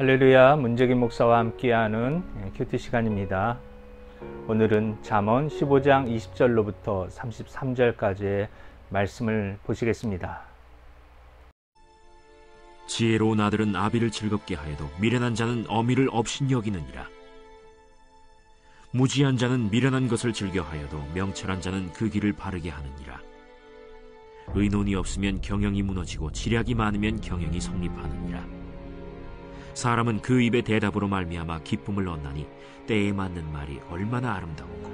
할렐루야, 문재긴 목사와 함께하는 큐티 시간입니다. 오늘은 잠언 15장 20절로부터 33절까지의 말씀을 보시겠습니다. 지혜로운 아들은 아비를 즐겁게 하여도 미련한 자는 어미를 업신여기느니라. 무지한 자는 미련한 것을 즐겨하여도 명철한 자는 그 길을 바르게 하느니라. 의논이 없으면 경영이 무너지고 지략이 많으면 경영이 성립하느니라. 사람은 그 입의 대답으로 말미암아 기쁨을 얻나니 때에 맞는 말이 얼마나 아름다우고,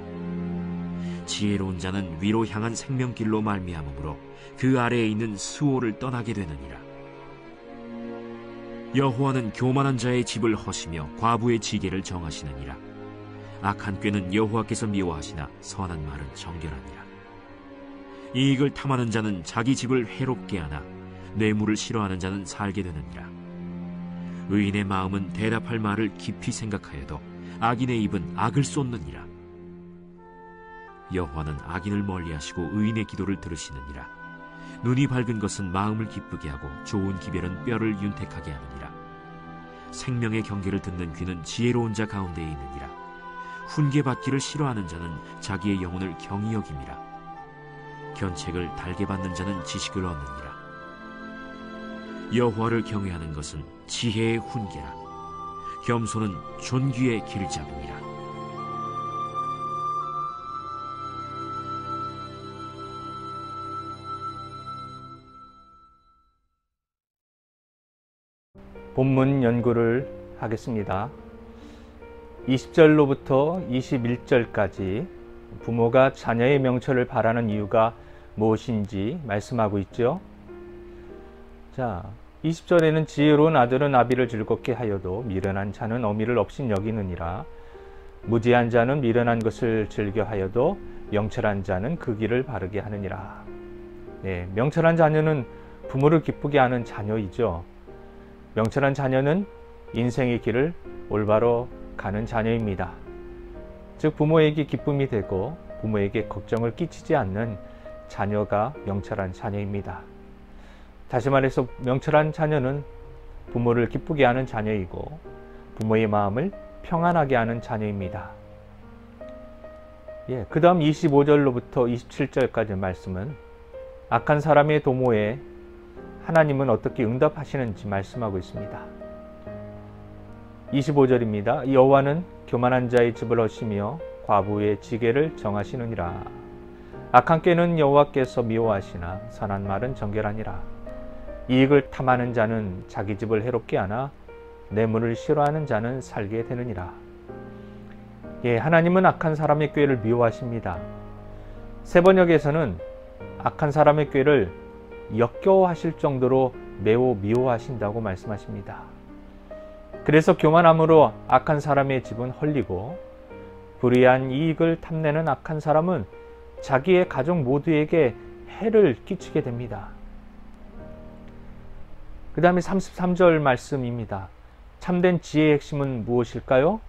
지혜로운 자는 위로 향한 생명길로 말미암으므로 그 아래에 있는 수호를 떠나게 되느니라. 여호와는 교만한 자의 집을 허시며 과부의 지게를 정하시느니라. 악한 꾀는 여호와께서 미워하시나 선한 말은 정결하니라. 이익을 탐하는 자는 자기 집을 해롭게 하나 뇌물을 싫어하는 자는 살게 되느니라. 의인의 마음은 대답할 말을 깊이 생각하여도 악인의 입은 악을 쏟느니라. 여호와는 악인을 멀리하시고 의인의 기도를 들으시느니라. 눈이 밝은 것은 마음을 기쁘게 하고 좋은 기별은 뼈를 윤택하게 하느니라. 생명의 경계를 듣는 귀는 지혜로운 자 가운데에 있느니라. 훈계받기를 싫어하는 자는 자기의 영혼을 경히 여김이라. 견책을 달게 받는 자는 지식을 얻느니라. 여호와를 경외하는 것은 지혜의 훈계라. 겸손은 존귀의 길잡이니라. 본문 연구를 하겠습니다. 20절로부터 21절까지 부모가 자녀의 명철을 바라는 이유가 무엇인지 말씀하고 있죠. 자, 20절에는 지혜로운 아들은 아비를 즐겁게 하여도 미련한 자는 어미를 업신여기느니라. 무지한 자는 미련한 것을 즐겨하여도 명철한 자는 그 길을 바르게 하느니라. 네, 명철한 자녀는 부모를 기쁘게 하는 자녀이죠. 명철한 자녀는 인생의 길을 올바로 가는 자녀입니다. 즉 부모에게 기쁨이 되고 부모에게 걱정을 끼치지 않는 자녀가 명철한 자녀입니다. 다시 말해서 명철한 자녀는 부모를 기쁘게 하는 자녀이고 부모의 마음을 평안하게 하는 자녀입니다. 그 다음 25절로부터 27절까지 말씀은 악한 사람의 도모에 하나님은 어떻게 응답하시는지 말씀하고 있습니다. 25절입니다. 여호와는 교만한 자의 집을 허시며 과부의 지게를 정하시느니라. 악한 꾀는 여호와께서 미워하시나 선한 말은 정결하니라. 이익을 탐하는 자는 자기 집을 해롭게 하나 뇌물을 싫어하는 자는 살게 되느니라. 하나님은 악한 사람의 꾀를 미워하십니다. 세번역에서는 악한 사람의 꾀를 역겨워하실 정도로 매우 미워하신다고 말씀하십니다. 그래서 교만함으로 악한 사람의 집은 헐리고 불의한 이익을 탐내는 악한 사람은 자기의 가족 모두에게 해를 끼치게 됩니다. 그 다음에 33절 말씀입니다. 참된 지혜의 핵심은 무엇일까요?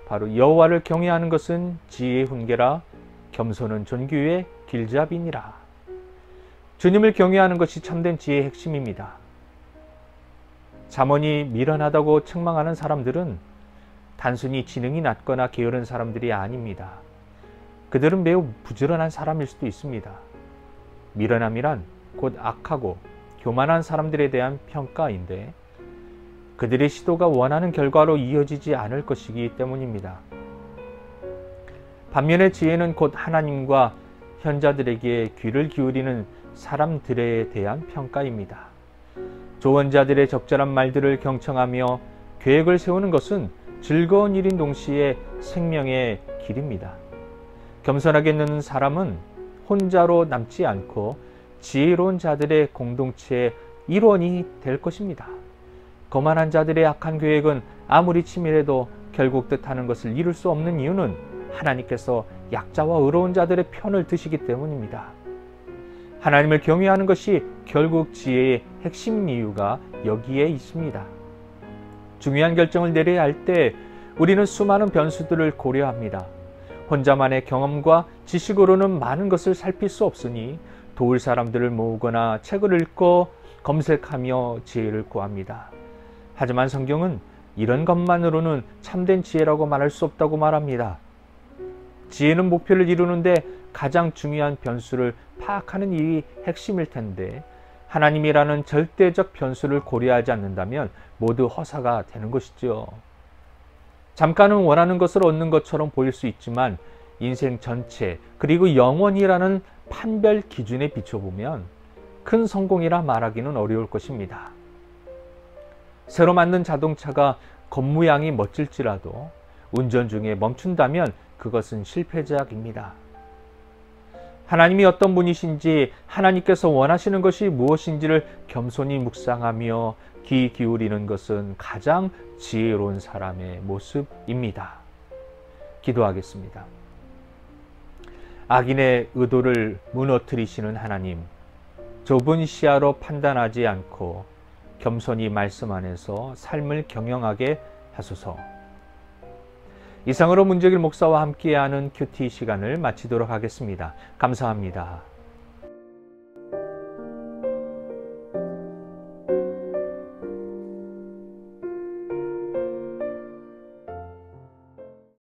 바로 여호와를 경외하는 것은 지혜의 훈계라. 겸손은 존귀의 길잡이니라. 주님을 경외하는 것이 참된 지혜의 핵심입니다. 잠언이 미련하다고 책망하는 사람들은 단순히 지능이 낮거나 게으른 사람들이 아닙니다. 그들은 매우 부지런한 사람일 수도 있습니다. 미련함이란 곧 악하고 교만한 사람들에 대한 평가인데 그들의 시도가 원하는 결과로 이어지지 않을 것이기 때문입니다. 반면에 지혜는 곧 하나님과 현자들에게 귀를 기울이는 사람들에 대한 평가입니다. 조언자들의 적절한 말들을 경청하며 계획을 세우는 것은 즐거운 일인 동시에 생명의 길입니다. 겸손하게 느는 사람은 혼자로 남지 않고 지혜로운 자들의 공동체의 일원이 될 것입니다. 거만한 자들의 악한 계획은 아무리 치밀해도 결국 뜻하는 것을 이룰 수 없는 이유는 하나님께서 약자와 의로운 자들의 편을 드시기 때문입니다. 하나님을 경외하는 것이 결국 지혜의 핵심 이유가 여기에 있습니다. 중요한 결정을 내려야 할 때 우리는 수많은 변수들을 고려합니다. 혼자만의 경험과 지식으로는 많은 것을 살필 수 없으니 도울 사람들을 모으거나 책을 읽고 검색하며 지혜를 구합니다. 하지만 성경은 이런 것만으로는 참된 지혜라고 말할 수 없다고 말합니다. 지혜는 목표를 이루는데 가장 중요한 변수를 파악하는 일이 핵심일 텐데 하나님이라는 절대적 변수를 고려하지 않는다면 모두 허사가 되는 것이죠. 잠깐은 원하는 것을 얻는 것처럼 보일 수 있지만 인생 전체 그리고 영원이라는 판별 기준에 비춰보면 큰 성공이라 말하기는 어려울 것입니다. 새로 만든 자동차가 겉모양이 멋질지라도 운전 중에 멈춘다면 그것은 실패작입니다. 하나님이 어떤 분이신지, 하나님께서 원하시는 것이 무엇인지를 겸손히 묵상하며 귀 기울이는 것은 가장 지혜로운 사람의 모습입니다. 기도하겠습니다. 악인의 의도를 무너뜨리시는 하나님, 좁은 시야로 판단하지 않고 겸손히 말씀 안에서 삶을 경영하게 하소서. 이상으로 문재길 목사와 함께하는 큐티 시간을 마치도록 하겠습니다. 감사합니다.